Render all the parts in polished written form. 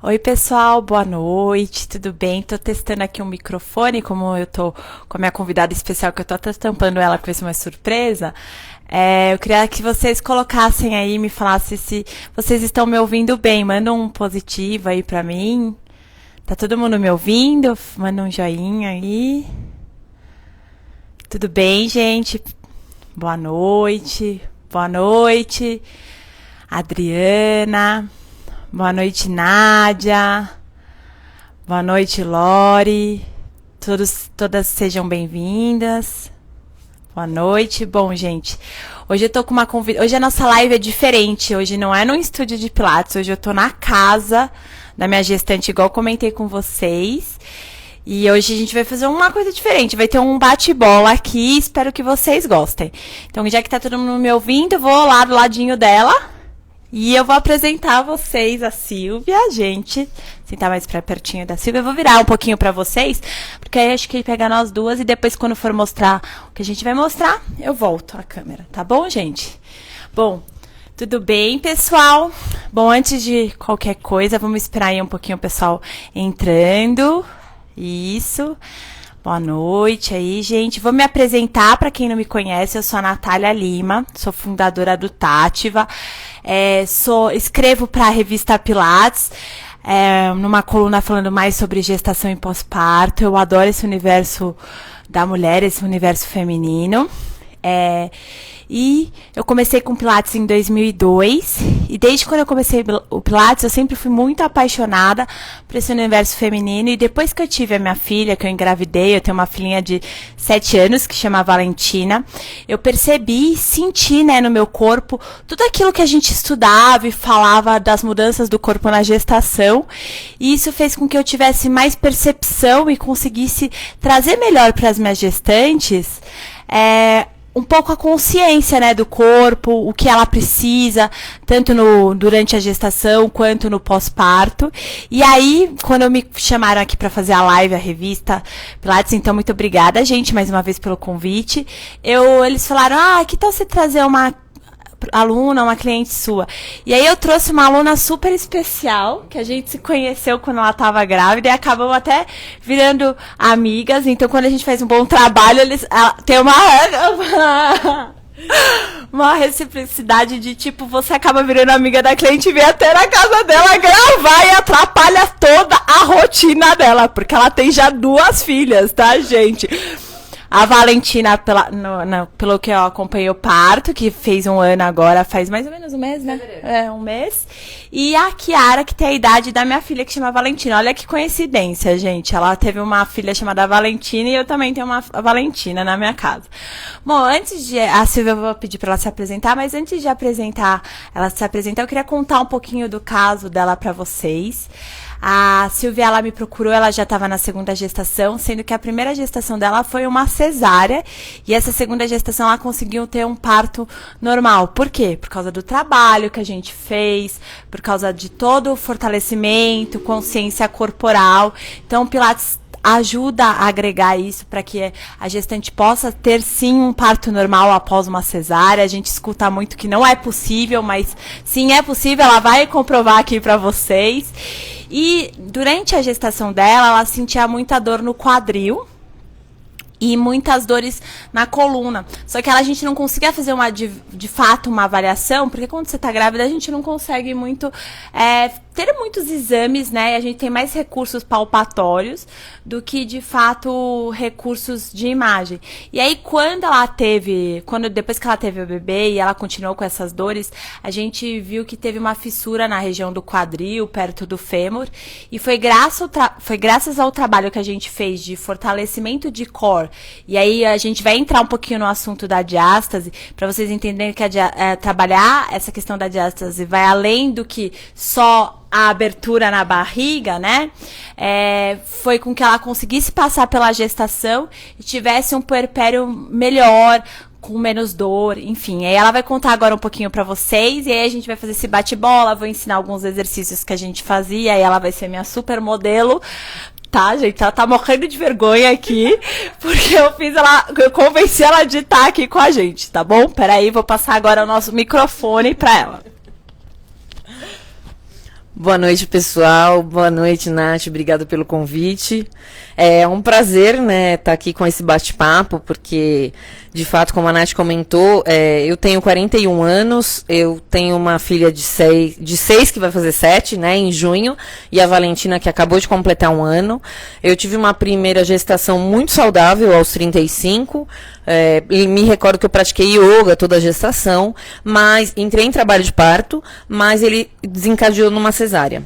Oi, pessoal, boa noite, tudo bem? Tô testando aqui um microfone, como eu tô com a minha convidada especial, que eu tô até tampando ela com essa uma surpresa. Eu queria que vocês colocassem aí, me falassem se vocês estão me ouvindo bem. Manda um positivo aí pra mim. Tá todo mundo me ouvindo? Manda um joinha aí. Tudo bem, gente? Boa noite. Boa noite, Adriana. Boa noite, Nádia. Boa noite, Lori. Todas sejam bem-vindas. Boa noite. Bom, gente, hoje eu tô com uma convidada. Hoje a nossa live é diferente. Hoje não é num estúdio de Pilates. Hoje eu tô na casa da minha gestante, igual eu comentei com vocês. E hoje a gente vai fazer uma coisa diferente. Vai ter um bate-bola aqui. Espero que vocês gostem. Então, já que tá todo mundo me ouvindo, eu vou lá do ladinho dela. E eu vou apresentar a vocês a Silvia, gente. Sentar mais pra pertinho da Silvia. Eu vou virar um pouquinho pra vocês, porque aí acho que pega nós duas e depois quando for mostrar o que a gente vai mostrar, eu volto a câmera, tá bom, gente? Bom, tudo bem, pessoal? Bom, antes de qualquer coisa, vamos esperar aí um pouquinho o pessoal entrando. Isso. Boa noite aí, gente. Vou me apresentar para quem não me conhece. Eu sou a Natália Lima, sou fundadora do Tátiva. Escrevo para a revista Pilates, numa coluna falando mais sobre gestação e pós-parto. Eu adoro esse universo da mulher, esse universo feminino. E eu comecei com Pilates em 2002, e desde quando eu comecei o Pilates, eu sempre fui muito apaixonada por esse universo feminino, e depois que eu tive a minha filha, que eu engravidei, eu tenho uma filhinha de 7 anos, que chama Valentina, eu percebi e senti, né, no meu corpo, tudo aquilo que a gente estudava e falava das mudanças do corpo na gestação, e isso fez com que eu tivesse mais percepção e conseguisse trazer melhor para as minhas gestantes, um pouco a consciência, né, do corpo, o que ela precisa, tanto durante a gestação quanto no pós-parto. E aí, quando me chamaram aqui para fazer a live, a revista Pilates, então muito obrigada, gente, mais uma vez pelo convite. Eles falaram, que tal você trazer uma aluna, uma cliente sua? E aí eu trouxe uma aluna super especial, que a gente se conheceu quando ela estava grávida e acabamos até virando amigas. Então, quando a gente faz um bom trabalho, tem uma reciprocidade de tipo, você acaba virando amiga da cliente e vem até na casa dela gravar e atrapalha toda a rotina dela, porque ela tem já 2 filhas, tá, gente? A Valentina, pelo que eu acompanhei o parto, que fez 1 ano agora, faz mais ou menos um mês, né? Um mês. E a Kiara, que tem a idade da minha filha, que chama Valentina. Olha que coincidência, gente. Ela teve uma filha chamada Valentina e eu também tenho uma Valentina na minha casa. Bom, a Silvia, eu vou pedir para ela se apresentar, mas antes de ela se apresentar, eu queria contar um pouquinho do caso dela para vocês. A Silvia, ela me procurou, ela já estava na 2ª gestação, sendo que a primeira gestação dela foi uma cesárea, e essa 2ª gestação ela conseguiu ter um parto normal. Por quê? Por causa do trabalho que a gente fez, por causa de todo o fortalecimento, consciência corporal. Então, o Pilates ajuda a agregar isso para que a gestante possa ter sim um parto normal após uma cesárea. A gente escuta muito que não é possível, mas sim é possível, ela vai comprovar aqui para vocês. E durante a gestação dela, ela sentia muita dor no quadril e muitas dores na coluna. Só que a gente não conseguia fazer de fato uma avaliação, porque quando você está grávida, a gente não consegue muito ter muitos exames, né? E a gente tem mais recursos palpatórios do que, de fato, recursos de imagem. E aí, depois que ela teve o bebê e ela continuou com essas dores, a gente viu que teve uma fissura na região do quadril, perto do fêmur, e foi graças ao trabalho que a gente fez de fortalecimento de core. E aí a gente vai entrar um pouquinho no assunto da diástase, para vocês entenderem que trabalhar essa questão da diástase vai além do que só a abertura na barriga, né? Foi com que ela conseguisse passar pela gestação e tivesse um puerpério melhor, com menos dor, enfim. Aí ela vai contar agora um pouquinho pra vocês, e aí a gente vai fazer esse bate-bola, vou ensinar alguns exercícios que a gente fazia, e ela vai ser minha super modelo. Tá, gente? Ela tá morrendo de vergonha aqui, porque eu convenci ela de estar aqui com a gente, tá bom? Peraí, vou passar agora o nosso microfone pra ela. Boa noite, pessoal. Boa noite, Nath. Obrigada pelo convite. É um prazer, né, estar aqui com esse bate-papo, porque, de fato, como a Nath comentou, eu tenho 41 anos, eu tenho uma filha de 6 que vai fazer 7, né, em junho, e a Valentina, que acabou de completar 1 ano. Eu tive uma primeira gestação muito saudável aos 35, e me recordo que eu pratiquei yoga toda a gestação, mas entrei em trabalho de parto, mas ele desencadeou numa cesárea.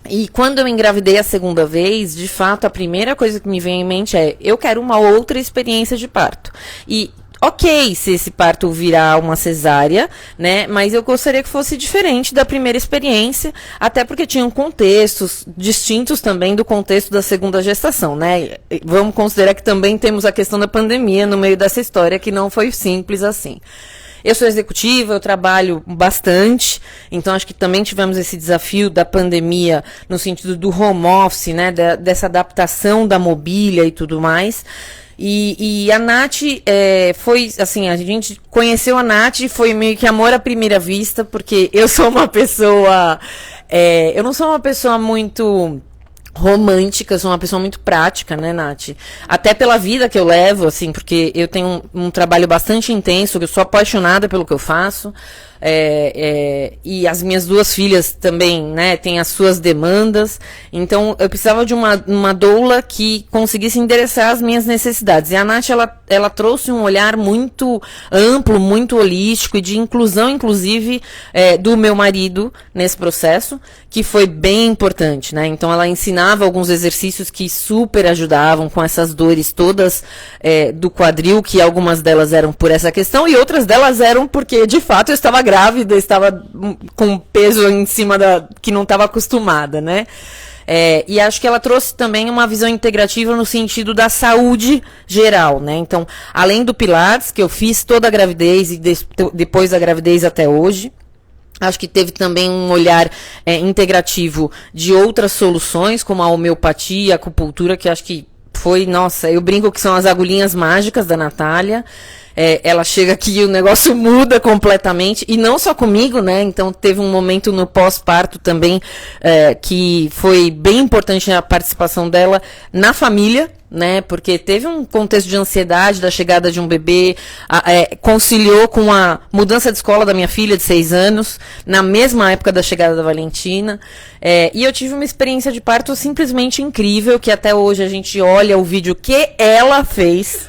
E quando eu engravidei a segunda vez, de fato, a primeira coisa que me vem em mente é, eu quero uma outra experiência de parto. E, ok, se esse parto virar uma cesárea, né, mas eu gostaria que fosse diferente da primeira experiência, até porque tinham contextos distintos também do contexto da segunda gestação, né. Vamos considerar que também temos a questão da pandemia no meio dessa história, que não foi simples assim. Eu sou executiva, eu trabalho bastante, então acho que também tivemos esse desafio da pandemia no sentido do home office, né, dessa adaptação da mobília e tudo mais. E a Nath foi, assim, a gente conheceu a Nath e foi meio que amor à primeira vista, porque eu sou uma pessoa, eu não sou uma pessoa muito romântica, sou uma pessoa muito prática, né, Nath? Até pela vida que eu levo, assim, porque eu tenho um trabalho bastante intenso, eu sou apaixonada pelo que eu faço, e as minhas 2 filhas também, né, têm as suas demandas, então eu precisava de uma doula que conseguisse endereçar as minhas necessidades. E a Nath, ela trouxe um olhar muito amplo, muito holístico e de inclusão, inclusive, do meu marido nesse processo, que foi bem importante, né? Então ela ensinava alguns exercícios que super ajudavam com essas dores todas do quadril, que algumas delas eram por essa questão e outras delas eram porque, de fato, eu estava grávida, estava com peso em cima que não estava acostumada, né? E acho que ela trouxe também uma visão integrativa no sentido da saúde geral, né? Então, além do Pilates, que eu fiz toda a gravidez e depois da gravidez até hoje, acho que teve também um olhar integrativo de outras soluções, como a homeopatia, a acupuntura, que acho que foi, nossa, eu brinco que são as agulhinhas mágicas da Natália. Ela chega aqui e o negócio muda completamente, e não só comigo, né? Então teve um momento no pós-parto também que foi bem importante a participação dela na família, né? Porque teve um contexto de ansiedade da chegada de um bebê, conciliou com a mudança de escola da minha filha de 6 anos, na mesma época da chegada da Valentina, e eu tive uma experiência de parto simplesmente incrível, que até hoje a gente olha o vídeo que ela fez,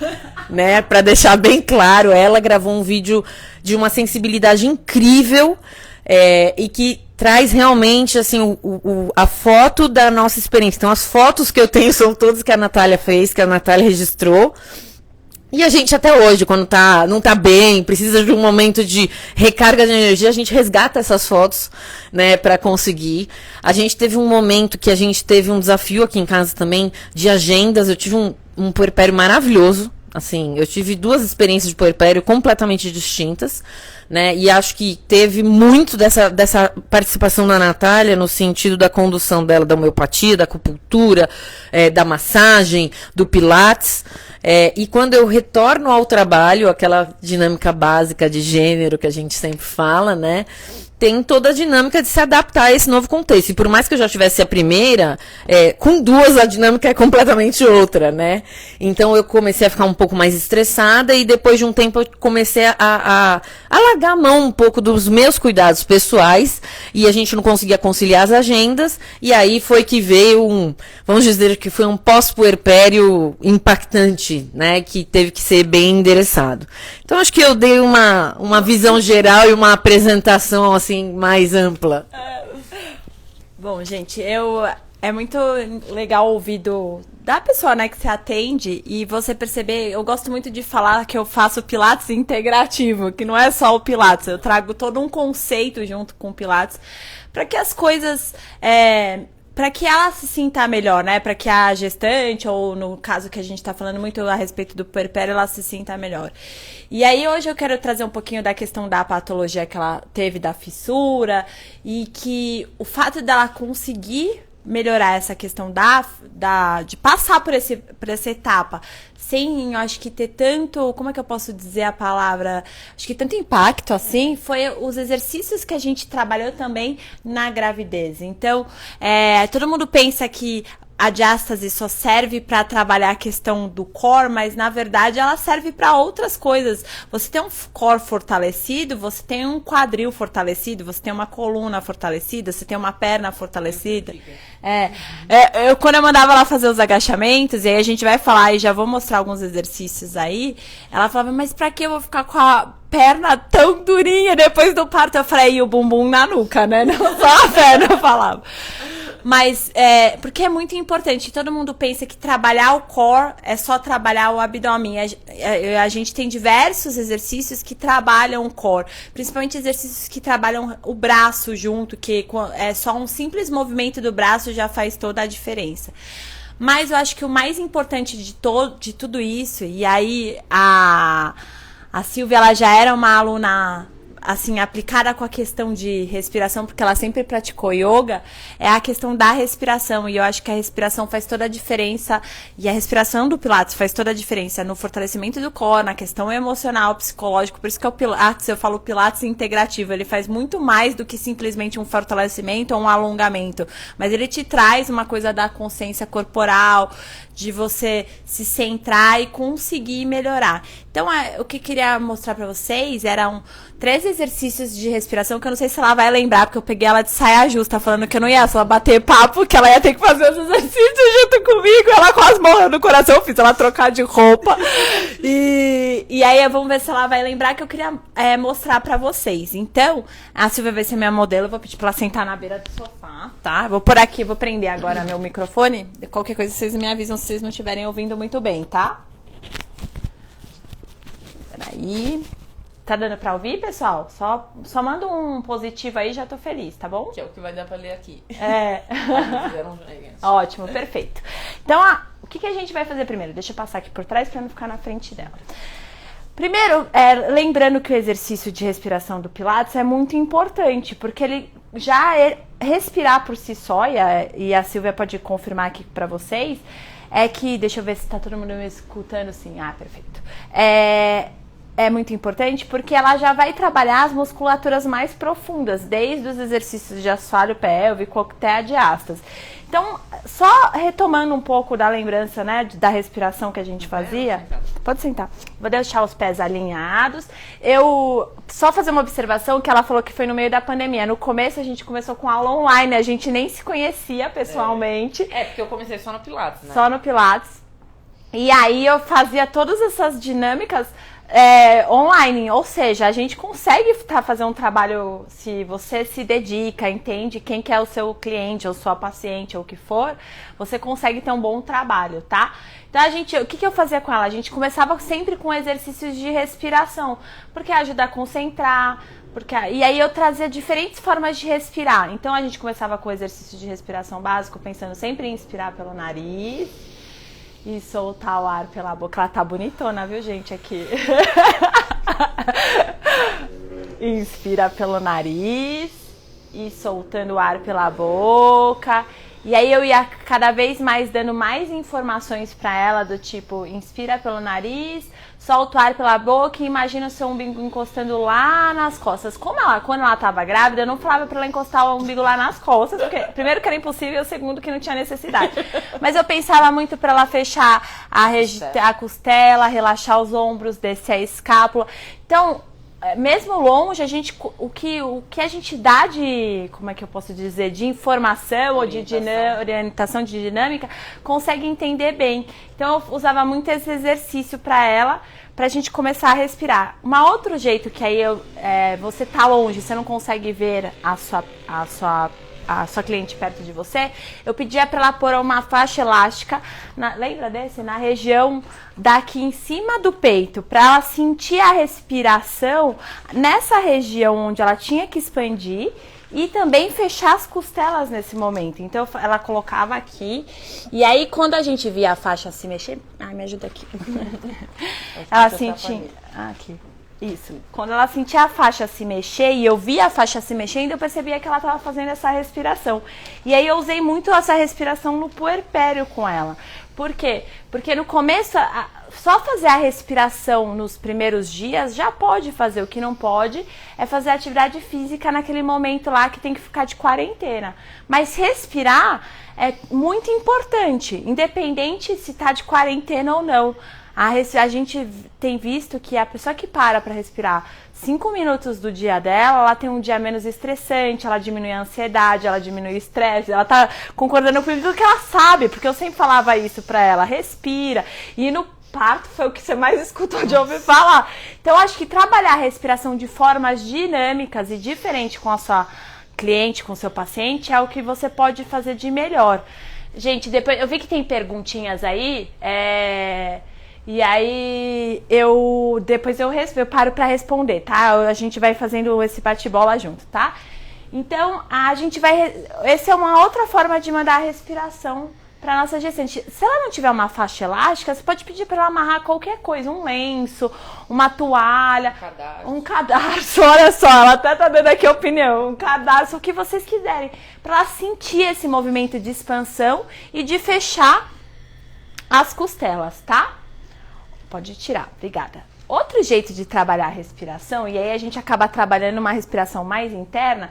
né? Para deixar bem claro, ela gravou um vídeo de uma sensibilidade incrível, e que traz realmente, assim, a foto da nossa experiência. Então, as fotos que eu tenho são todas que a Natália fez, que a Natália registrou. E a gente até hoje, quando não tá bem, precisa de um momento de recarga de energia, a gente resgata essas fotos, né, pra conseguir. A gente teve um momento que a gente teve um desafio aqui em casa também, de agendas. Eu tive um puerpério maravilhoso. Assim, eu tive 2 experiências de puerpério completamente distintas, né, e acho que teve muito dessa participação da Natália no sentido da condução dela, da homeopatia, da acupuntura, da massagem, do Pilates, e quando eu retorno ao trabalho, aquela dinâmica básica de gênero que a gente sempre fala, né, tem toda a dinâmica de se adaptar a esse novo contexto. E por mais que eu já tivesse a primeira, com 2 a dinâmica é completamente outra, né? Então eu comecei a ficar um pouco mais estressada e depois de um tempo eu comecei a largar a mão um pouco dos meus cuidados pessoais e a gente não conseguia conciliar as agendas. E aí foi que veio vamos dizer que foi um pós-puerpério impactante, né? Que teve que ser bem endereçado. Então acho que eu dei uma visão geral e uma apresentação assim mais ampla. Bom, gente, é muito legal ouvir da pessoa, né, que se atende e você perceber, eu gosto muito de falar que eu faço Pilates integrativo, que não é só o Pilates, eu trago todo um conceito junto com o Pilates para que as coisas para que ela se sinta melhor, né? Para que a gestante, ou no caso que a gente tá falando muito a respeito do puerpério, ela se sinta melhor. E aí hoje eu quero trazer um pouquinho da questão da patologia que ela teve, da fissura, e que o fato dela conseguir melhorar essa questão de passar por essa etapa sem, eu acho que ter tanto, como é que eu posso dizer a palavra? Acho que tanto impacto, assim, foi os exercícios que a gente trabalhou também na gravidez. Então, todo mundo pensa que a diástase só serve para trabalhar a questão do core, mas na verdade ela serve para outras coisas. Você tem um core fortalecido, você tem um quadril fortalecido, você tem uma coluna fortalecida, você tem uma perna fortalecida. Quando eu mandava ela fazer os agachamentos, e aí a gente vai falar, e já vou mostrar alguns exercícios aí, ela falava, mas pra que eu vou ficar com a perna tão durinha depois do parto? Eu falei, e o bumbum na nuca, né? Não só a perna, eu falava. Mas, porque é muito importante. Todo mundo pensa que trabalhar o core é só trabalhar o abdômen. A gente tem diversos exercícios que trabalham o core. Principalmente exercícios que trabalham o braço junto, que é só um simples movimento do braço já faz toda a diferença. Mas eu acho que o mais importante de tudo isso, e aí a Silvia, ela já era uma aluna assim, aplicada com a questão de respiração, porque ela sempre praticou yoga, é a questão da respiração. E eu acho que a respiração faz toda a diferença, e a respiração do Pilates faz toda a diferença no fortalecimento do core, na questão emocional, psicológico. Por isso que é o Pilates, eu falo Pilates integrativo, ele faz muito mais do que simplesmente um fortalecimento ou um alongamento, mas ele te traz uma coisa da consciência corporal, de você se centrar e conseguir melhorar. Então, o que eu queria mostrar pra vocês eram 3 exercícios de respiração, que eu não sei se ela vai lembrar, porque eu peguei ela de saia justa, falando que eu não ia só bater papo, que ela ia ter que fazer os exercícios junto comigo. Ela quase morreu no coração, eu fiz ela trocar de roupa. E aí, vamos ver se ela vai lembrar, que eu queria mostrar pra vocês. Então, a Silvia vai ser minha modelo, eu vou pedir pra ela sentar na beira do sofá, tá? Vou por aqui, vou prender agora meu microfone. Qualquer coisa vocês me avisam se vocês não estiverem ouvindo muito bem, tá? Peraí. Tá dando pra ouvir, pessoal? Só manda um positivo aí, já tô feliz, tá bom? Que é o que vai dar pra ler aqui. Ótimo, perfeito. Então, o que a gente vai fazer primeiro? Deixa eu passar aqui por trás pra não ficar na frente dela. Primeiro, lembrando que o exercício de respiração do Pilates é muito importante, porque ele já respirar por si só, e a Silvia pode confirmar aqui pra vocês, que, deixa eu ver se tá todo mundo me escutando, sim, perfeito. É muito importante porque ela já vai trabalhar as musculaturas mais profundas, desde os exercícios de assoalho pélvico até a diástase. Então, só retomando um pouco da lembrança, né, da respiração que a gente fazia. Pode sentar. Vou deixar os pés alinhados. Só fazer uma observação que ela falou que foi no meio da pandemia. No começo a gente começou com aula online, a gente nem se conhecia pessoalmente. Porque eu comecei só no Pilates, né? Só no Pilates. E aí eu fazia todas essas dinâmicas online, ou seja, a gente consegue fazer um trabalho, se você se dedica, entende quem que é o seu cliente, ou sua paciente, ou o que for, você consegue ter um bom trabalho, tá? Então o que eu fazia com ela? A gente começava sempre com exercícios de respiração, porque ajuda a concentrar, e aí eu trazia diferentes formas de respirar. Então a gente começava com o exercício de respiração básico, pensando sempre em inspirar pelo nariz e soltar o ar pela boca. Ela tá bonitona, viu, gente, aqui. Inspira pelo nariz e soltando o ar pela boca. E aí eu ia cada vez mais dando mais informações pra ela, do tipo, inspira pelo nariz, solta o ar pela boca e imagina o seu umbigo encostando lá nas costas. Quando ela tava grávida, eu não falava pra ela encostar o umbigo lá nas costas, porque primeiro que era impossível, segundo que não tinha necessidade. Mas eu pensava muito pra ela fechar a costela, relaxar os ombros, descer a escápula. Então, mesmo longe, o que a gente dá de, como é que eu posso dizer, de informação ou de orientação de dinâmica, consegue entender bem. Então eu usava muito esse exercício para ela, pra gente começar a respirar. Outro jeito que aí você tá longe, você não consegue ver a sua cliente perto de você, eu pedia para ela pôr uma faixa elástica, lembra desse? Na região daqui em cima do peito, para ela sentir a respiração nessa região onde ela tinha que expandir e também fechar as costelas nesse momento. Então ela colocava aqui, e aí quando a gente via a faixa se mexer, me ajuda aqui. Ela sentia aqui. Isso. Quando ela sentia a faixa se mexer e eu via a faixa se mexendo, eu percebia que ela estava fazendo essa respiração. E aí eu usei muito essa respiração no puerpério com ela. Por quê? Porque no começo só fazer a respiração nos primeiros dias já pode fazer. O que não pode é fazer atividade física naquele momento lá que tem que ficar de quarentena. Mas respirar é muito importante, independente se tá de quarentena ou não. A gente tem visto que a pessoa que para respirar 5 minutos do dia dela, ela tem um dia menos estressante, ela diminui a ansiedade, ela diminui o estresse, ela tá concordando com tudo que ela sabe, porque eu sempre falava isso pra ela, respira. E no parto foi o que você mais escutou de ouvir falar. Então, acho que trabalhar a respiração de formas dinâmicas e diferentes com a sua cliente, com o seu paciente, é o que você pode fazer de melhor. Gente, depois eu vi que tem perguntinhas aí, e aí depois eu paro pra responder, tá? A gente vai fazendo esse bate-bola junto, tá? Então, essa é uma outra forma de mandar a respiração para nossa gestante. Se ela não tiver uma faixa elástica, você pode pedir para ela amarrar qualquer coisa, um lenço, uma toalha, um cadarço, olha só, ela até tá dando aqui a opinião, um cadarço, o que vocês quiserem, para ela sentir esse movimento de expansão e de fechar as costelas, tá? Pode tirar, obrigada. Outro jeito de trabalhar a respiração, e aí a gente acaba trabalhando uma respiração mais interna,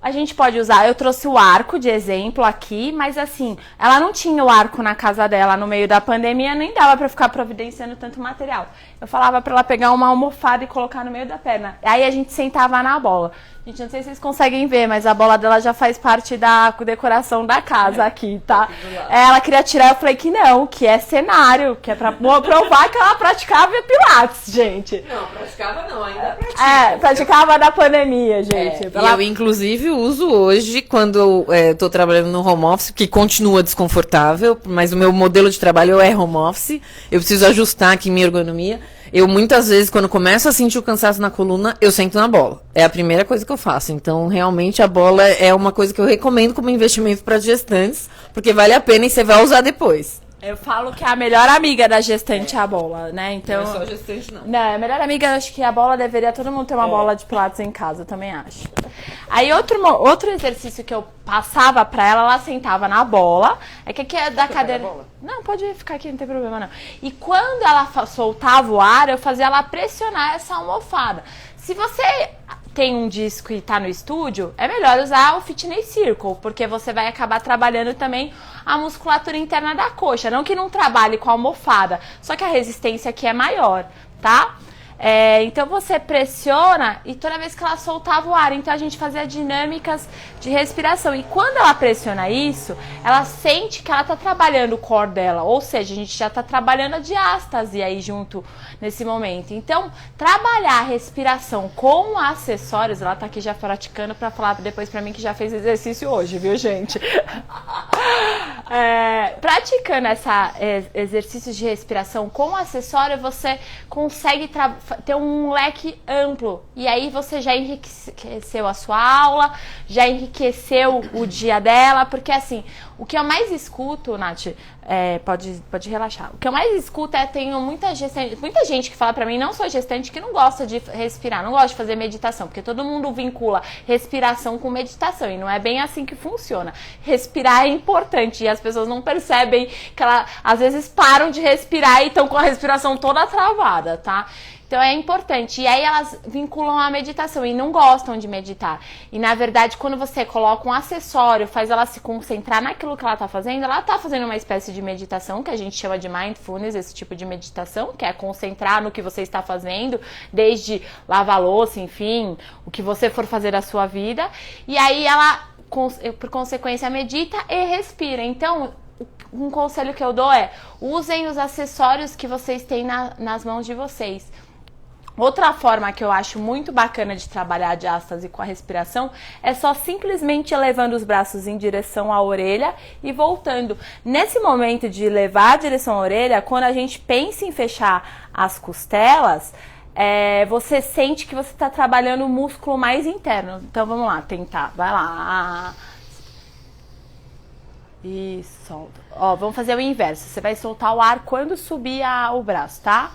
a gente pode usar, eu trouxe o arco de exemplo aqui, mas assim, ela não tinha o arco na casa dela no meio da pandemia, nem dava pra ficar providenciando tanto material. Eu falava pra ela pegar uma almofada e colocar no meio da perna. Aí a gente sentava na bola. Gente, não sei se vocês conseguem ver, mas a bola dela já faz parte da decoração da casa aqui, tá? Ela queria tirar, eu falei que não, que é cenário, que é pra provar que ela praticava pilates, gente. Não, praticava não, ainda pratica. Praticava na pandemia, gente. Eu, inclusive, uso hoje, quando eu tô trabalhando no home office, que continua desconfortável, mas o meu modelo de trabalho é home office, eu preciso ajustar aqui minha ergonomia. Eu, muitas vezes, quando começo a sentir o cansaço na coluna, eu sento na bola. É a primeira coisa que eu faço. Então, realmente, a bola é uma coisa que eu recomendo como investimento para gestantes, porque vale a pena e você vai usar depois. Eu falo que é a melhor amiga da gestante a bola, né? Então, não é só gestante, não. Não, a melhor amiga, acho que a bola deveria todo mundo ter uma bola de pilates em casa, eu também acho. Aí outro exercício que eu passava pra ela, ela sentava na bola. É que aqui é da cadeira. Não, pode ficar aqui, não tem problema não. E quando ela soltava o ar, eu fazia ela pressionar essa almofada. Se você tem um disco e tá no estúdio, é melhor usar o Fitness Circle, porque você vai acabar trabalhando também a musculatura interna da coxa. Não que não trabalhe com a almofada, só que a resistência aqui é maior, tá? Então você pressiona e toda vez que ela soltava o ar, então a gente fazia dinâmicas de respiração. E quando ela pressiona isso, ela sente que ela tá trabalhando o core dela, ou seja, a gente já tá trabalhando a diástase aí junto nesse momento. Então, trabalhar a respiração com acessórios, ela tá aqui já praticando pra falar depois pra mim que já fez exercício hoje, viu, gente? Praticando exercícios de respiração com acessório, você consegue ter um leque amplo. E aí você já enriqueceu a sua aula, já enriqueceu o dia dela, porque assim, o que eu mais escuto, Nath, pode relaxar. O que eu mais escuto tenho muita gente que fala pra mim, não sou gestante, que não gosta de respirar, não gosta de fazer meditação, porque todo mundo vincula respiração com meditação, e não é bem assim que funciona. Respirar é importante, e as pessoas não percebem que às vezes param de respirar e estão com a respiração toda travada, tá? Então é importante. E aí elas vinculam a meditação e não gostam de meditar. E na verdade, quando você coloca um acessório, faz ela se concentrar naquilo que ela tá fazendo uma espécie de meditação, que a gente chama de mindfulness, esse tipo de meditação, que é concentrar no que você está fazendo, desde lavar a louça, enfim, o que você for fazer da sua vida. E aí ela, por consequência, medita e respira. Então, um conselho que eu dou é: usem os acessórios que vocês têm nas mãos de vocês. Outra forma que eu acho muito bacana de trabalhar a diástase com a respiração é só simplesmente elevando os braços em direção à orelha e voltando. Nesse momento de levar a direção à orelha, quando a gente pensa em fechar as costelas, você sente que você está trabalhando o músculo mais interno. Então vamos lá, tentar. Vai lá. E solta. Ó, vamos fazer o inverso. Você vai soltar o ar quando subir o braço, tá?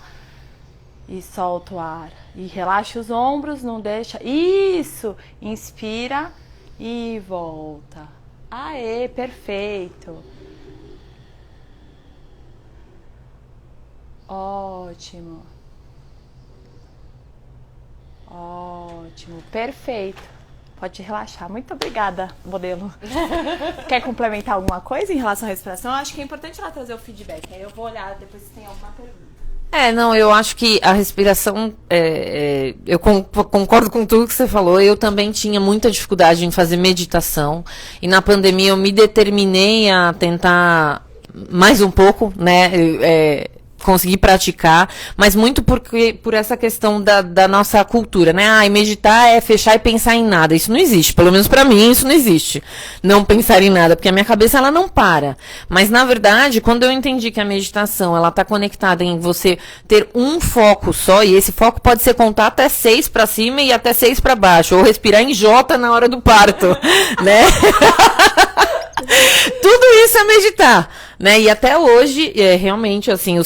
E solta o ar. E relaxa os ombros, não deixa. Isso! Inspira e volta. Aê, perfeito. Ótimo. Ótimo, perfeito. Pode relaxar. Muito obrigada, modelo. Quer complementar alguma coisa em relação à respiração? Eu acho que é importante ela trazer o feedback. Aí eu vou olhar depois se tem alguma pergunta. Não, eu acho que a respiração, eu concordo com tudo que você falou. Eu também tinha muita dificuldade em fazer meditação. E na pandemia eu me determinei a tentar mais um pouco, né? Conseguir praticar, mas muito por essa questão da nossa cultura, né? E meditar é fechar e pensar em nada. Isso não existe. Pelo menos pra mim, isso não existe. Não pensar em nada, porque a minha cabeça, ela não para. Mas, na verdade, quando eu entendi que a meditação, ela tá conectada em você ter um foco só, e esse foco pode ser contar até 6 pra cima e até 6 pra baixo, ou respirar em J na hora do parto, né? Tudo isso é meditar, né? E até hoje, realmente, assim,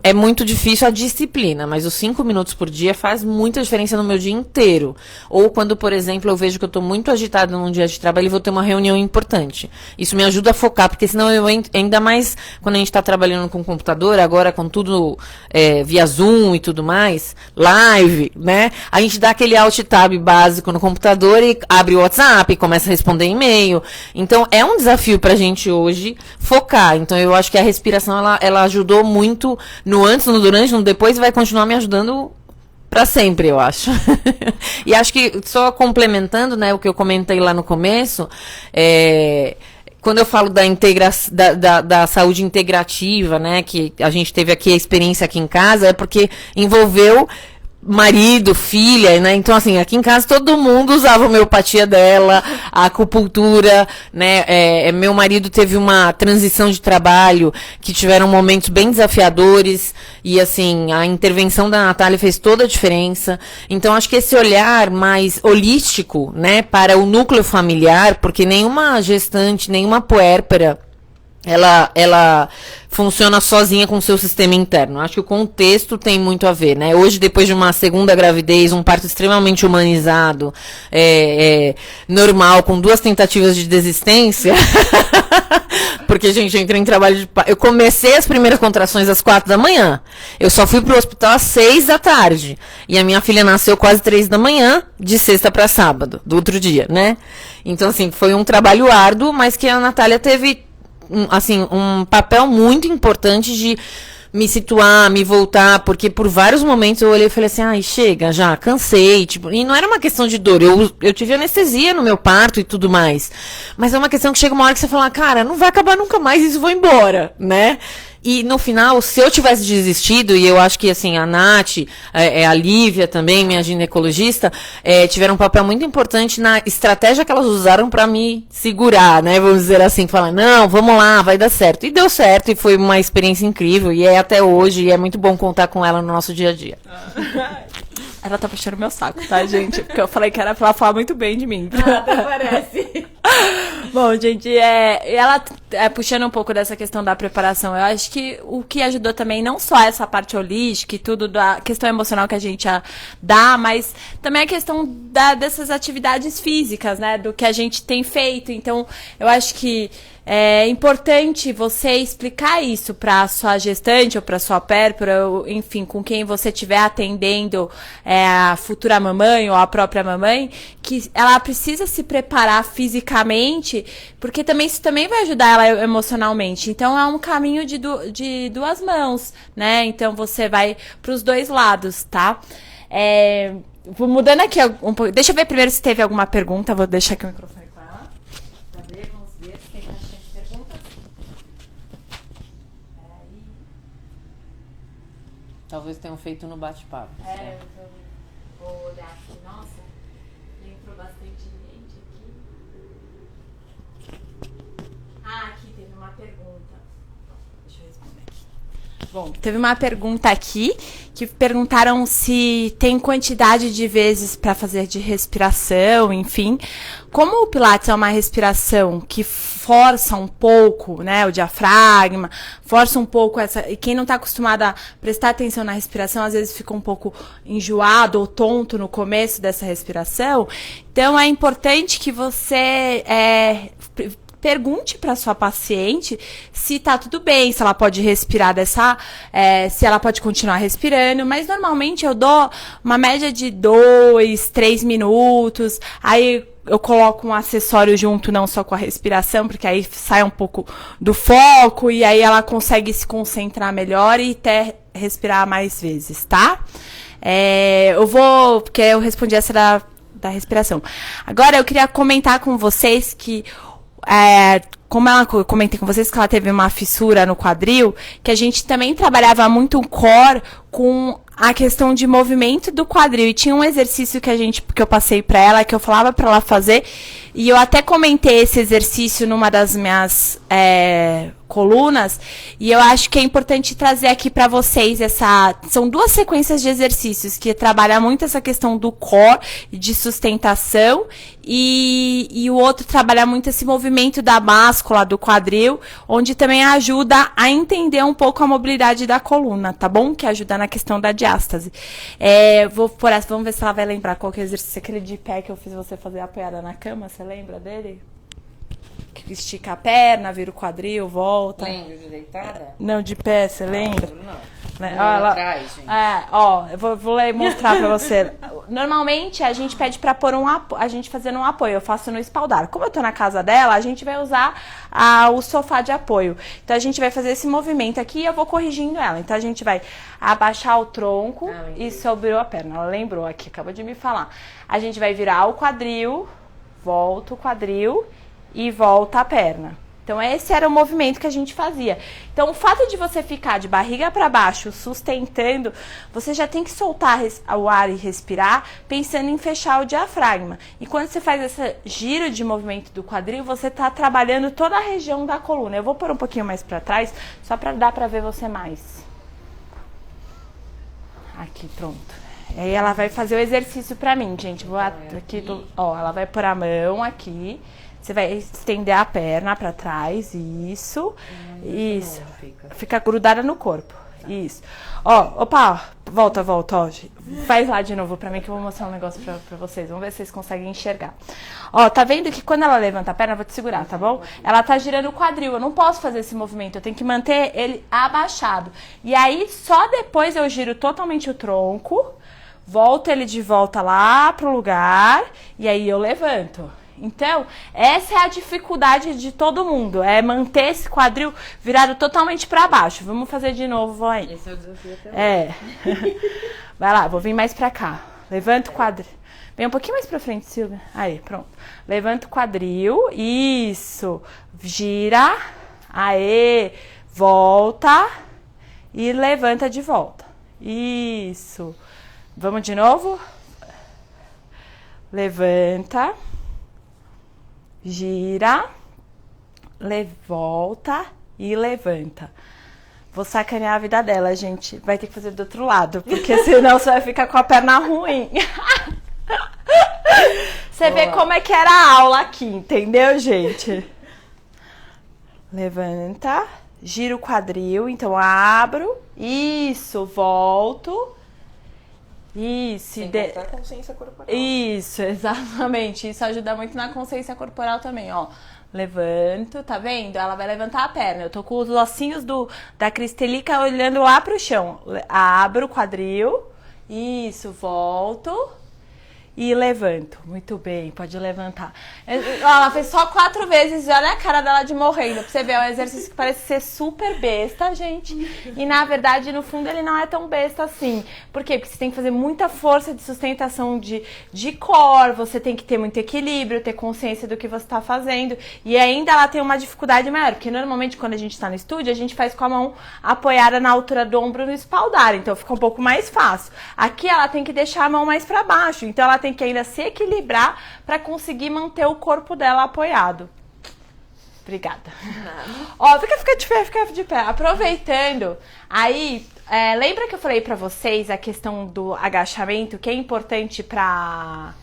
é muito difícil a disciplina, mas os 5 minutos por dia faz muita diferença no meu dia inteiro. Ou quando, por exemplo, eu vejo que eu estou muito agitada num dia de trabalho e vou ter uma reunião importante. Isso me ajuda a focar, porque senão ainda mais quando a gente está trabalhando com computador, agora com tudo via Zoom e tudo mais, live, né? A gente dá aquele alt tab básico no computador e abre o WhatsApp, começa a responder e-mail. Então, é um desafio pra gente hoje focar. Então, eu acho que a respiração, ela ajudou muito no antes, no durante, no depois, e vai continuar me ajudando para sempre, eu acho. E acho que, só complementando, né, o que eu comentei lá no começo, quando eu falo da saúde integrativa, né, que a gente teve aqui a experiência aqui em casa, é porque envolveu marido, filha, né? Então, assim, aqui em casa todo mundo usava a homeopatia dela, a acupuntura, né? Meu marido teve uma transição de trabalho que tiveram momentos bem desafiadores e, assim, a intervenção da Natália fez toda a diferença. Então, acho que esse olhar mais holístico, né, para o núcleo familiar, porque nenhuma gestante, nenhuma puérpera, ela funciona sozinha com o seu sistema interno. Acho que o contexto tem muito a ver, né? Hoje, depois de uma segunda gravidez, um parto extremamente humanizado, normal, com 2 tentativas de desistência, porque, gente, eu entrei em trabalho de parto. Eu comecei as primeiras contrações às 4 da manhã. Eu só fui pro hospital às 6 da tarde. E a minha filha nasceu quase 3 da manhã, de sexta para sábado, do outro dia, né? Então, assim, foi um trabalho árduo, mas que a Natália teve um papel muito importante de me situar, me voltar, porque por vários momentos eu olhei e falei assim, ai, chega, já, cansei, tipo, e não era uma questão de dor, eu tive anestesia no meu parto e tudo mais, mas é uma questão que chega uma hora que você fala, cara, não vai acabar nunca mais, isso vai embora, né? E no final, se eu tivesse desistido, e eu acho que assim, a Nath, a Lívia também, minha ginecologista, tiveram um papel muito importante na estratégia que elas usaram para me segurar, né? Vamos dizer assim, falar, não, vamos lá, vai dar certo. E deu certo, e foi uma experiência incrível, e é até hoje, e é muito bom contar com ela no nosso dia a dia. Ela tá puxando meu saco, tá, gente? Porque eu falei que era pra ela falar muito bem de mim. Até parece. Bom, gente, ela puxando um pouco dessa questão da preparação, eu acho que o que ajudou também, não só essa parte holística e tudo, da questão emocional que a gente dá, mas também a questão dessas atividades físicas, né, do que a gente tem feito. Então, eu acho que é importante você explicar isso para sua gestante ou para sua puérpera, enfim, com quem você estiver atendendo, a futura mamãe ou a própria mamãe, que ela precisa se preparar fisicamente, porque também isso também vai ajudar ela emocionalmente. Então é um caminho de 2 mãos, né? Então você vai para os 2 lados, tá? Vou mudando aqui um pouco. Deixa eu ver primeiro se teve alguma pergunta. Vou deixar aqui o microfone. Talvez tenham feito no bate-papo. Eu vou olhar aqui. Nossa, entrou bastante gente aqui. Aqui teve uma pergunta. Deixa eu responder aqui. Bom, teve uma pergunta aqui que perguntaram se tem quantidade de vezes para fazer de respiração, enfim. Como o Pilates é uma respiração que força um pouco, né, o diafragma, força um pouco essa... E quem não está acostumado a prestar atenção na respiração, às vezes fica um pouco enjoado ou tonto no começo dessa respiração. Então, é importante que você pergunte para sua paciente se tá tudo bem, se ela pode respirar se ela pode continuar respirando, mas normalmente eu dou uma média de 2, 3 minutos, aí eu coloco um acessório junto, não só com a respiração, porque aí sai um pouco do foco e aí ela consegue se concentrar melhor e até respirar mais vezes, tá? Porque eu respondi essa da respiração. Agora eu queria comentar com vocês que, como eu comentei com vocês que ela teve uma fissura no quadril, que a gente também trabalhava muito o core com a questão de movimento do quadril. E tinha um exercício que eu passei para ela, que eu falava para ela fazer, e eu até comentei esse exercício numa das minhas colunas, e eu acho que é importante trazer aqui para vocês são 2 sequências de exercícios que trabalham muito essa questão do core, de sustentação, e o outro trabalha muito esse movimento da báscula, do quadril, onde também ajuda a entender um pouco a mobilidade da coluna, tá bom? Que ajuda na questão da diástase. Vamos ver se ela vai lembrar qual que é o exercício, aquele de pé que eu fiz você fazer apoiada na cama, você lembra dele? Que estica a perna, vira o quadril, volta. Lembro de deitada? Não, de pé, você lembra? Não. Atrás, gente. Eu vou mostrar pra você. Normalmente a gente pede pra pôr a gente fazendo um apoio. Eu faço no espaldar. Como eu tô na casa dela, a gente vai usar o sofá de apoio. Então a gente vai fazer esse movimento aqui e eu vou corrigindo ela. Então a gente vai abaixar o tronco e sobrou a perna. Ela lembrou aqui, acabou de me falar. A gente vai virar o quadril, volta o quadril e volta a perna. Então, esse era o movimento que a gente fazia. Então, o fato de você ficar de barriga para baixo, sustentando, você já tem que soltar o ar e respirar, pensando em fechar o diafragma. E quando você faz esse giro de movimento do quadril, você está trabalhando toda a região da coluna. Eu vou pôr um pouquinho mais para trás, só para dar para ver você mais. Aqui, pronto. Aí ela vai fazer o exercício para mim, gente. Ela vai pôr a mão aqui. Você vai estender a perna para trás, isso. Fica grudada no corpo, isso. Volta, faz lá de novo pra mim que eu vou mostrar um negócio pra vocês. Vamos ver se vocês conseguem enxergar. Tá vendo que quando ela levanta a perna, eu vou te segurar, tá bom? Ela tá girando o quadril, eu não posso fazer esse movimento, eu tenho que manter ele abaixado. E aí, só depois eu giro totalmente o tronco, volto ele de volta lá pro lugar, e aí eu levanto. Então, essa é a dificuldade de todo mundo, é manter esse quadril virado totalmente para baixo. Vamos fazer de novo, vou aí. Esse é o desafio até Vai lá, vou vir mais para cá. Levanta o quadril. Vem um pouquinho mais para frente, Silvia. Aí, pronto. Levanta o quadril, isso. Gira, volta e levanta de volta. Isso. Vamos de novo? Levanta. Gira, volta e levanta. Vou sacanear a vida dela, gente. Vai ter que fazer do outro lado, porque senão você vai ficar com a perna ruim. Você vê como é que era a aula aqui, entendeu, gente? Levanta, gira o quadril, então abro, isso, volto. Isso, a consciência corporal. Isso, exatamente. Isso ajuda muito na consciência corporal também, Levanto, tá vendo? Ela vai levantar a perna. Eu tô com os ossinhos da cristelica olhando lá pro chão. Abro o quadril. Isso, volto. E levanto. Muito bem, pode levantar. Ela fez só 4 vezes e olha a cara dela de morrendo. Pra você ver, é um exercício que parece ser super besta, gente. E na verdade, no fundo, ele não é tão besta assim. Por quê? Porque você tem que fazer muita força de sustentação de core, você tem que ter muito equilíbrio, ter consciência do que você tá fazendo. E ainda ela tem uma dificuldade maior, porque normalmente quando a gente tá no estúdio, a gente faz com a mão apoiada na altura do ombro no espaldar. Então fica um pouco mais fácil. Aqui ela tem que deixar a mão mais pra baixo. Então ela tem que ainda se equilibrar para conseguir manter o corpo dela apoiado. Obrigada. Fica de pé. Aproveitando, aí, lembra que eu falei para vocês a questão do agachamento, que é importante para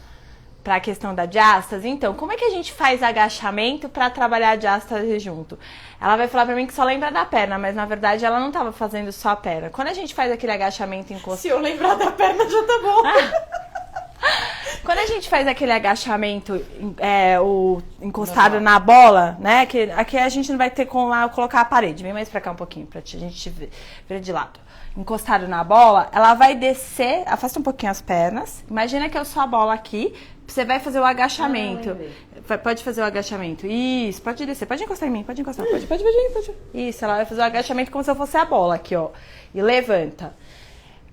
a questão da diástase? Então, como é que a gente faz agachamento para trabalhar a diástase junto? Ela vai falar para mim que só lembra da perna, mas na verdade ela não estava fazendo só a perna. Quando a gente faz aquele agachamento encostado... Se eu lembrar da perna já tá bom. Quando a gente faz aquele agachamento, o encostado na bola, né? Que aqui a gente não vai ter como colocar a parede. Vem mais pra cá um pouquinho, pra gente ver de lado. Encostado na bola, ela vai descer, afasta um pouquinho as pernas. Imagina que eu sou a bola aqui, você vai fazer o agachamento. Pode fazer o agachamento. Isso, pode descer, pode encostar em mim, pode encostar. Pode. Isso, ela vai fazer o agachamento como se eu fosse a bola aqui, ó. E levanta.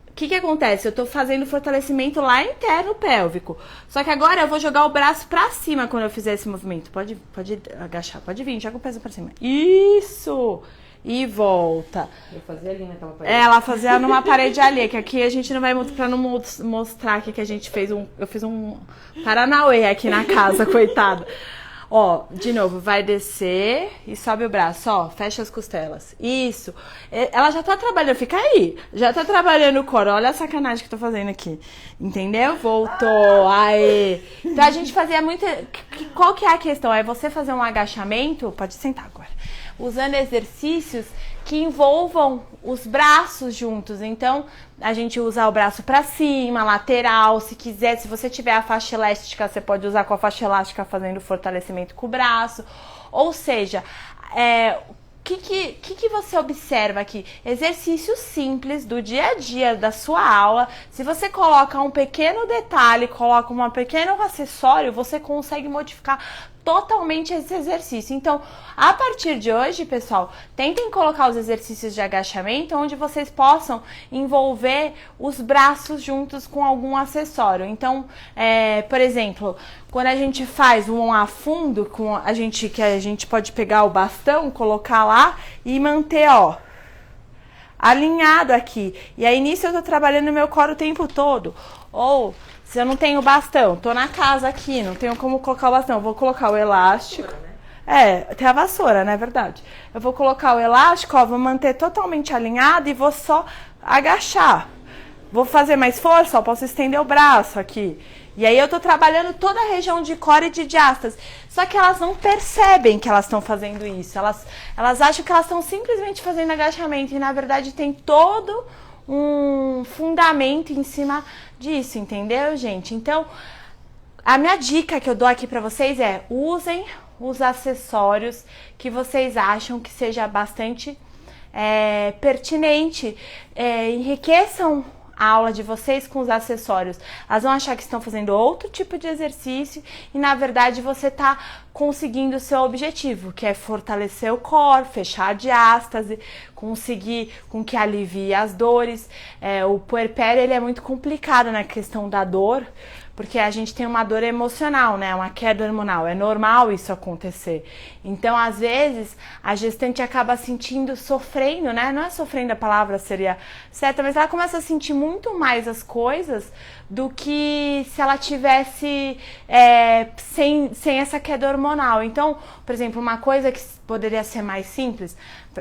O que acontece? Eu tô fazendo fortalecimento lá interno pélvico. Só que agora eu vou jogar o braço pra cima quando eu fizer esse movimento. Pode agachar, pode vir, joga o peso pra cima. Isso! E volta. Eu fazia ali naquela parede. Ela fazia numa parede ali, que aqui a gente não vai pra não mostrar aqui que a gente fez eu fiz um paranauê aqui na casa, coitada. Ó, de novo, vai descer e sobe o braço, ó, fecha as costelas. Isso. Ela já tá trabalhando, fica aí. Já tá trabalhando o core, olha a sacanagem que eu tô fazendo aqui. Entendeu? Voltou, aê. Então a gente fazia muito... Qual que é a questão? É você fazer um agachamento, pode sentar agora, usando exercícios que envolvam os braços juntos. Então, a gente usa o braço para cima, lateral, se quiser, se você tiver a faixa elástica, você pode usar com a faixa elástica fazendo fortalecimento com o braço. Ou seja, o que você observa aqui? Exercícios simples do dia a dia da sua aula. Se você coloca um pequeno detalhe, coloca um pequeno acessório, você consegue modificar totalmente esse exercício. Então, a partir de hoje, pessoal, tentem colocar os exercícios de agachamento onde vocês possam envolver os braços juntos com algum acessório. Então, por exemplo, quando a gente faz um afundo, que a gente pode pegar o bastão, colocar lá e manter, ó, alinhado aqui. E aí, nisso eu tô trabalhando meu core o tempo todo. Ou... se eu não tenho bastão, tô na casa aqui, não tenho como colocar o bastão, eu vou colocar o elástico. Tem a vassoura, né, verdade. Eu vou colocar o elástico, ó, vou manter totalmente alinhado e vou só agachar. Vou fazer mais força, ó, posso estender o braço aqui. E aí eu tô trabalhando toda a região de core e de diástase. Só que elas não percebem que elas estão fazendo isso. Elas acham que elas estão simplesmente fazendo agachamento e na verdade tem todo um fundamento em cima disso, entendeu, gente? Então, a minha dica que eu dou aqui pra vocês é: usem os acessórios que vocês acham que seja bastante pertinente, enriqueçam a aula de vocês com os acessórios. Elas vão achar que estão fazendo outro tipo de exercício e na verdade você está conseguindo o seu objetivo, que é fortalecer o core, fechar a diástase, conseguir com que alivie as dores. O puerpério ele é muito complicado na questão da dor, porque a gente tem uma dor emocional, né? Uma queda hormonal. É normal isso acontecer. Então, às vezes, a gestante acaba sofrendo, né? Não é sofrendo a palavra seria certa, mas ela começa a sentir muito mais as coisas do que se ela tivesse sem essa queda hormonal. Então, por exemplo, uma coisa que poderia ser mais simples,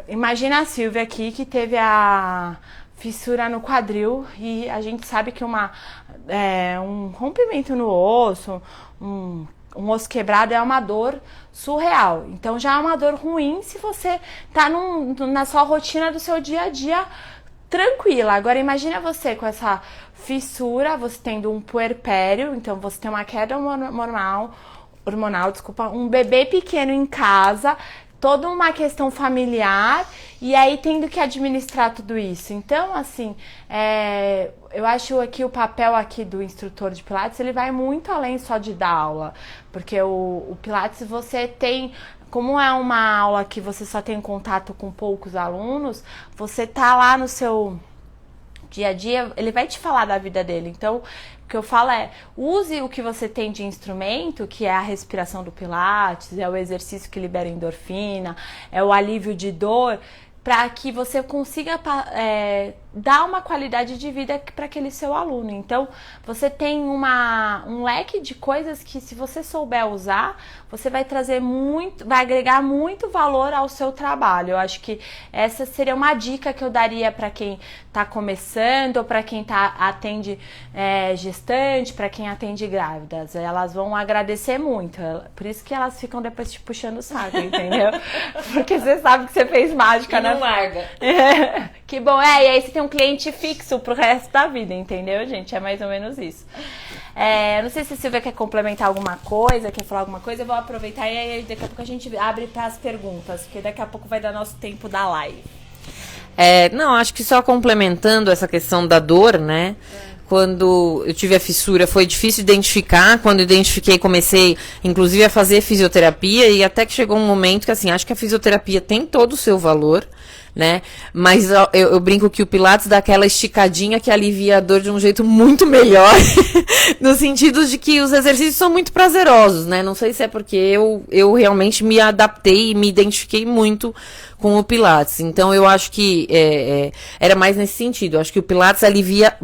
imagina a Silvia aqui que teve a fissura no quadril e a gente sabe que um rompimento no osso, um osso quebrado é uma dor surreal. Então já é uma dor ruim se você tá na sua rotina do seu dia a dia tranquila. Agora imagina você com essa fissura, você tendo um puerpério, então você tem uma queda hormonal, um bebê pequeno em casa, toda uma questão familiar e aí tendo que administrar tudo isso. Então, assim, eu acho que o papel aqui do instrutor de Pilates, ele vai muito além só de dar aula, porque o Pilates você tem, como é uma aula que você só tem contato com poucos alunos, você tá lá no seu dia a dia, ele vai te falar da vida dele. Então, o que eu falo use o que você tem de instrumento, que é a respiração do Pilates, é o exercício que libera endorfina, é o alívio de dor, para que você consiga dar uma qualidade de vida para aquele seu aluno. Então, você tem um leque de coisas que, se você souber usar, você vai vai agregar muito valor ao seu trabalho. Eu acho que essa seria uma dica que eu daria para quem está começando, ou para quem atende gestante, para quem atende grávidas. Elas vão agradecer muito. Por isso que elas ficam depois te puxando o saco, entendeu? Porque você sabe que você fez mágica, né? Não larga. Que bom. E aí você tem um cliente fixo pro resto da vida, entendeu, gente? É mais ou menos isso. Não sei se a Silvia quer complementar alguma coisa, quer falar alguma coisa. Eu vou aproveitar e aí daqui a pouco a gente abre para as perguntas, porque daqui a pouco vai dar nosso tempo da live. Não, acho que só complementando essa questão da dor, né? Quando eu tive a fissura, foi difícil identificar. Quando eu identifiquei, comecei, inclusive, a fazer fisioterapia. E até que chegou um momento que, assim, acho que a fisioterapia tem todo o seu valor, né? Mas eu brinco que o Pilates dá aquela esticadinha que alivia a dor de um jeito muito melhor. No sentido de que os exercícios são muito prazerosos, né? Não sei se é porque eu realmente me adaptei e me identifiquei muito com o Pilates. Então, eu acho que era mais nesse sentido. Eu acho que o Pilates alivia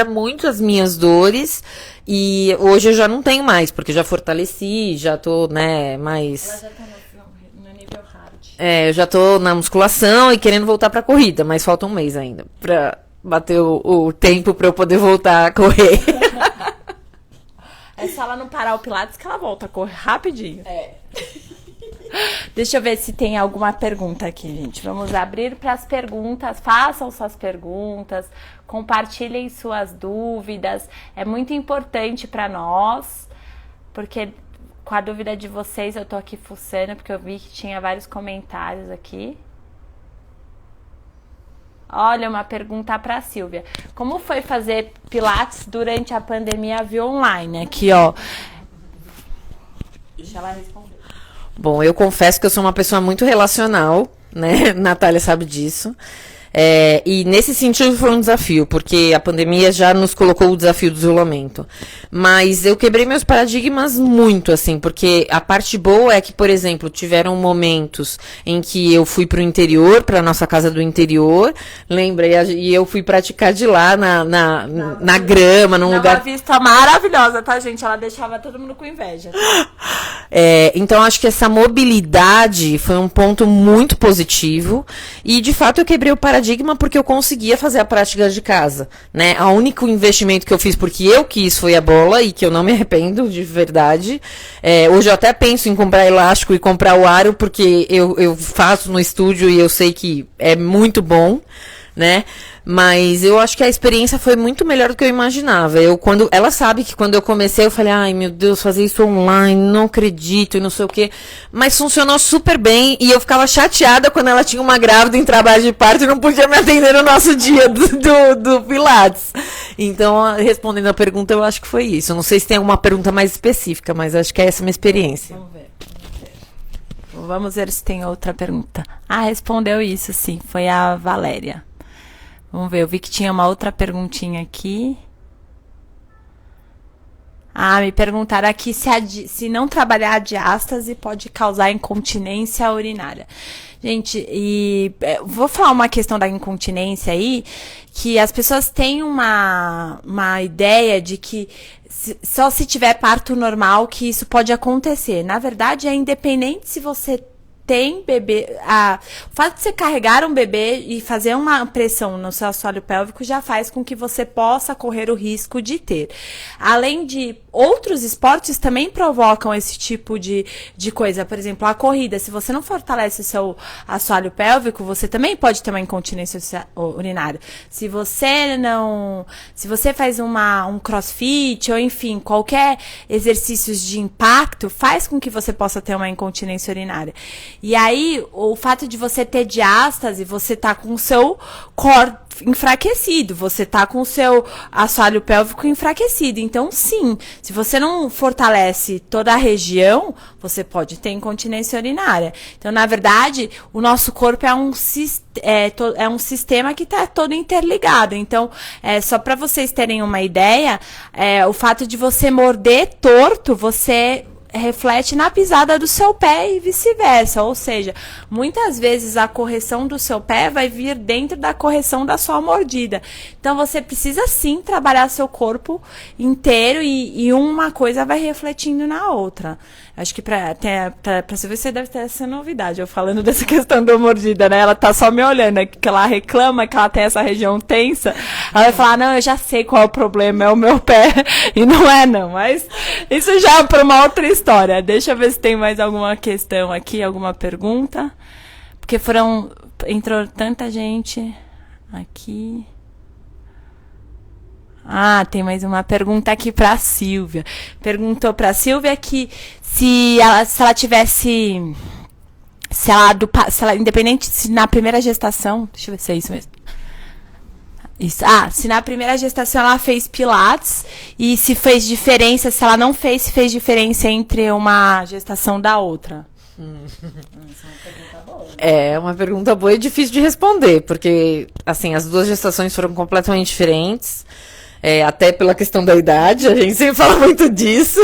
muito as minhas dores. E hoje eu já não tenho mais, porque já fortaleci, já tô, né, mais... Ela já tá no nível hard. Eu já tô na musculação e querendo voltar pra corrida, mas falta um mês ainda pra bater o tempo pra eu poder voltar a correr. É só ela não parar o Pilates que ela volta a correr rapidinho. Deixa eu ver se tem alguma pergunta aqui, gente. Vamos abrir para as perguntas. Façam suas perguntas, compartilhem suas dúvidas. É muito importante para nós, porque com a dúvida de vocês eu tô aqui fuçando, porque eu vi que tinha vários comentários aqui. Olha, uma pergunta para a Silvia. Como foi fazer Pilates durante a pandemia via online? Aqui, ó. Deixa ela responder. Bom, eu confesso que eu sou uma pessoa muito relacional, né? Natália sabe disso. E nesse sentido foi um desafio, porque a pandemia já nos colocou o desafio do isolamento. Mas eu quebrei meus paradigmas muito, assim, porque a parte boa é que, por exemplo, tiveram momentos em que eu fui pro interior, pra nossa casa do interior, lembra? E eu fui praticar de lá, na grama, num lugar... Uma vista maravilhosa, tá, gente? Ela deixava todo mundo com inveja. Então, acho que essa mobilidade foi um ponto muito positivo. E, de fato, eu quebrei o paradigma porque eu conseguia fazer a prática de casa, né? O único investimento que eu fiz porque eu quis foi a bola e que eu não me arrependo, de verdade. Hoje eu até penso em comprar elástico e comprar o aro porque eu faço no estúdio e eu sei que é muito bom, né? Mas eu acho que a experiência foi muito melhor do que eu imaginava. Ela sabe que quando eu comecei, eu falei, ai meu Deus, fazer isso online, não acredito e não sei o quê. Mas funcionou super bem e eu ficava chateada quando ela tinha uma grávida em trabalho de parto e não podia me atender no nosso dia do Pilates. Então, respondendo a pergunta, eu acho que foi isso. Eu não sei se tem alguma pergunta mais específica, mas acho que é essa a minha experiência. Vamos ver se tem outra pergunta. Respondeu isso, sim. Foi a Valéria. Vamos ver, eu vi que tinha uma outra perguntinha aqui. Me perguntaram aqui se não trabalhar a diástase pode causar incontinência urinária. Gente, vou falar uma questão da incontinência aí, que as pessoas têm uma ideia de que só se tiver parto normal que isso pode acontecer. Na verdade, é independente se você tem bebê, o fato de você carregar um bebê e fazer uma pressão no seu assoalho pélvico já faz com que você possa correr o risco de ter. Além de outros esportes também provocam esse tipo de coisa. Por exemplo, a corrida, se você não fortalece o seu assoalho pélvico, você também pode ter uma incontinência urinária. Se você faz um crossfit ou enfim, qualquer exercícios de impacto, faz com que você possa ter uma incontinência urinária. E aí, o fato de você ter diástase, você tá com o seu core enfraquecido, você tá com o seu assoalho pélvico enfraquecido. Então, sim, se você não fortalece toda a região, você pode ter incontinência urinária. Então, na verdade, o nosso corpo é um sistema que está todo interligado. Então, só para vocês terem uma ideia, o fato de você morder torto, você reflete na pisada do seu pé e vice-versa, ou seja, muitas vezes a correção do seu pé vai vir dentro da correção da sua mordida. Então você precisa sim trabalhar seu corpo inteiro e uma coisa vai refletindo na outra. Acho que pra você deve ter essa novidade, eu falando dessa questão da mordida, né? Ela tá só me olhando, né? Que ela reclama que ela tem essa região tensa. Ela vai falar, não, eu já sei qual é o problema, é o meu pé. E não é, não. Mas isso já é pra uma outra história. Deixa eu ver se tem mais alguma questão aqui, alguma pergunta. Porque entrou tanta gente aqui. Ah, tem mais uma pergunta aqui pra Silvia. Perguntou pra Silvia que se ela tivesse. Se ela, independente se na primeira gestação. Deixa eu ver se é isso mesmo. Isso. Ah, se na primeira gestação ela fez Pilates e se fez diferença, se ela não fez, se fez diferença entre uma gestação da outra. É uma pergunta boa e difícil de responder, porque, assim, as duas gestações foram completamente diferentes, até pela questão da idade, a gente sempre fala muito disso.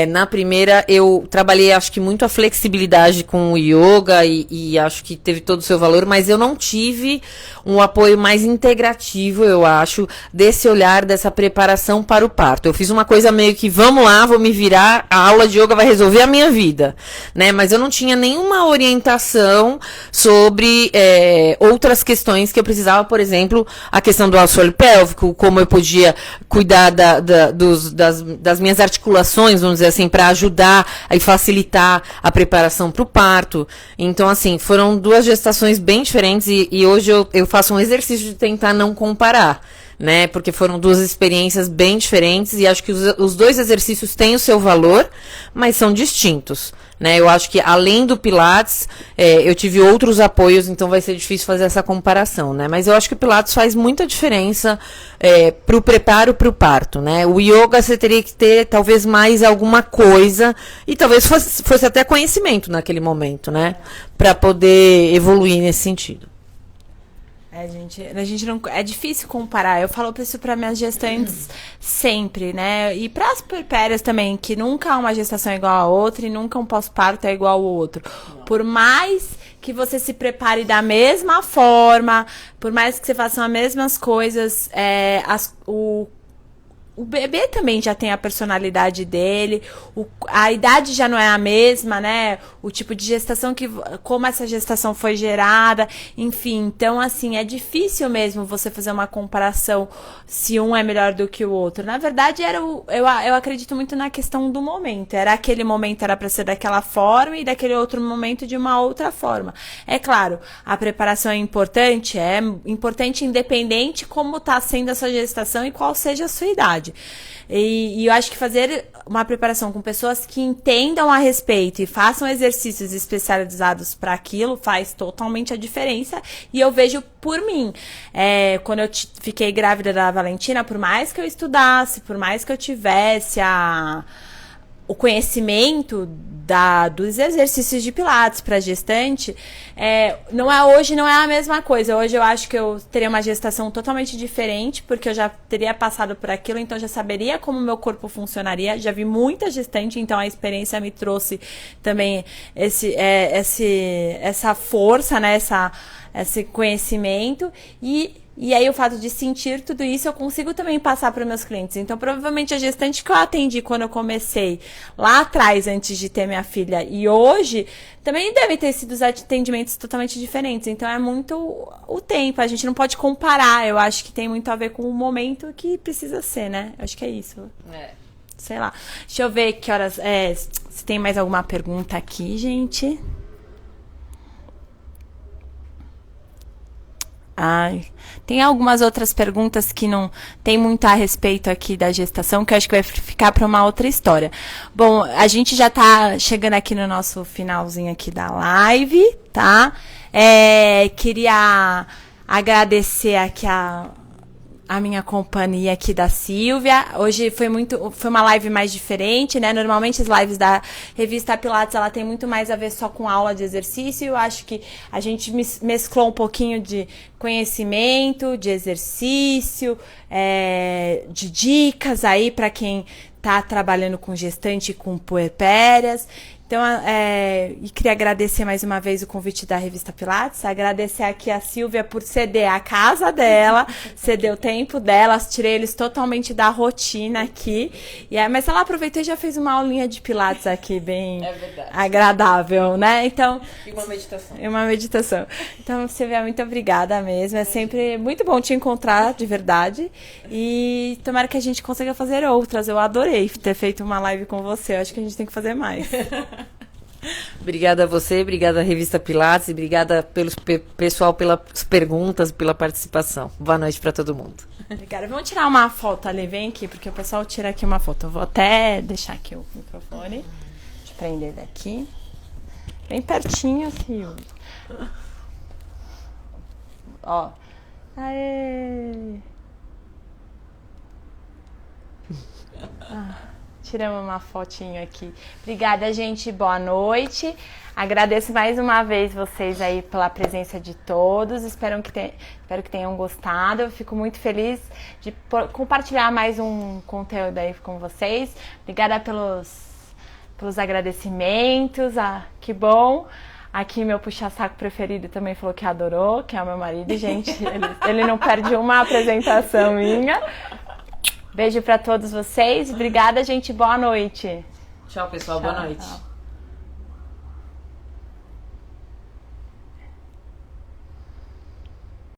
Na primeira, eu trabalhei, acho que, muito a flexibilidade com o yoga e acho que teve todo o seu valor, mas eu não tive um apoio mais integrativo, eu acho, desse olhar, dessa preparação para o parto. Eu fiz uma coisa meio que, vamos lá, vou me virar, a aula de yoga vai resolver a minha vida, né? Mas eu não tinha nenhuma orientação sobre outras questões que eu precisava, por exemplo, a questão do assoalho pélvico, como eu podia cuidar das minhas articulações, vamos dizer assim, para ajudar e facilitar a preparação para o parto. Então, assim, foram duas gestações bem diferentes e hoje eu faço um exercício de tentar não comparar, né? Porque foram duas experiências bem diferentes e acho que os dois exercícios têm o seu valor, mas são distintos, né? Eu acho que além do Pilates, eu tive outros apoios, então vai ser difícil fazer essa comparação, né? Mas eu acho que o Pilates faz muita diferença para o preparo para o parto, né? O yoga você teria que ter talvez mais alguma coisa e talvez fosse até conhecimento naquele momento, né? Para poder evoluir nesse sentido. A gente não. É difícil comparar. Eu falo isso para minhas gestantes sempre, né? E para as puerpérias também, que nunca uma gestação é igual a outra e nunca um pós-parto é igual ao outro. Por mais que você se prepare da mesma forma, por mais que você faça as mesmas coisas, o bebê também já tem a personalidade dele, a idade já não é a mesma, né? O tipo de gestação, como essa gestação foi gerada, enfim. Então, assim, é difícil mesmo você fazer uma comparação se um é melhor do que o outro. Na verdade, eu acredito muito na questão do momento. Aquele momento era para ser daquela forma e daquele outro momento de uma outra forma. É claro, a preparação é importante independente como está sendo essa gestação e qual seja a sua idade. E eu acho que fazer uma preparação com pessoas que entendam a respeito e façam exercícios especializados para aquilo faz totalmente a diferença. E eu vejo por mim. Quando eu fiquei grávida da Valentina, por mais que eu estudasse, por mais que eu tivesse o conhecimento dos exercícios de Pilates para gestante, hoje não é a mesma coisa. Hoje eu acho que eu teria uma gestação totalmente diferente, porque eu já teria passado por aquilo, então já saberia como o meu corpo funcionaria. Já vi muita gestante, então a experiência me trouxe também essa força, né? Esse conhecimento e aí o fato de sentir tudo isso eu consigo também passar para meus clientes. Então provavelmente a gestante que eu atendi quando eu comecei lá atrás, antes de ter minha filha, e hoje também devem ter sido os atendimentos totalmente diferentes. Então é muito o tempo, a gente não pode comparar. Eu acho que tem muito a ver com o momento que precisa ser, né? Eu acho que é isso. Sei lá. Deixa eu ver que horas. Se tem mais alguma pergunta aqui, gente. Tem algumas outras perguntas que não tem muito a respeito aqui da gestação, que eu acho que vai ficar para uma outra história. Bom, a gente já está chegando aqui no nosso finalzinho aqui da live, tá? Queria agradecer aqui a minha companhia aqui da Silvia. Hoje foi uma live mais diferente, né? Normalmente as lives da revista Pilates, ela tem muito mais a ver só com aula de exercício. Eu acho que a gente mesclou um pouquinho de conhecimento, de exercício, de dicas aí para quem tá trabalhando com gestante e com puerpérias. Então, e queria agradecer mais uma vez o convite da revista Pilates, agradecer aqui a Silvia por ceder a casa dela, ceder o tempo dela, tirei eles totalmente da rotina aqui. Mas ela aproveitou e já fez uma aulinha de Pilates aqui, bem agradável, né? Então, E uma meditação. Uma meditação. Então, Silvia, muito obrigada mesmo. É sempre muito bom te encontrar, de verdade. E tomara que a gente consiga fazer outras. Eu adorei ter feito uma live com você. Eu acho que a gente tem que fazer mais. Obrigada a você, obrigada à Revista Pilates, e obrigada pessoal pelas perguntas, pela participação. Boa noite para todo mundo. Obrigada. Vamos tirar uma foto ali, vem aqui, porque o pessoal tira aqui uma foto. Eu vou até deixar aqui o microfone. Deixa eu prender daqui. Bem pertinho, Rio. Ó. Aê! Tiramos uma fotinho aqui. Obrigada, gente. Boa noite. Agradeço mais uma vez vocês aí pela presença de todos. Espero que tenham gostado. Eu fico muito feliz de compartilhar mais um conteúdo aí com vocês. Obrigada pelos agradecimentos. Que bom. Aqui meu puxa-saco preferido também falou que adorou, que é o meu marido. Gente, ele não perde uma apresentação minha. Beijo para todos vocês. Obrigada, gente. Boa noite. Tchau, pessoal. Boa noite. Tchau.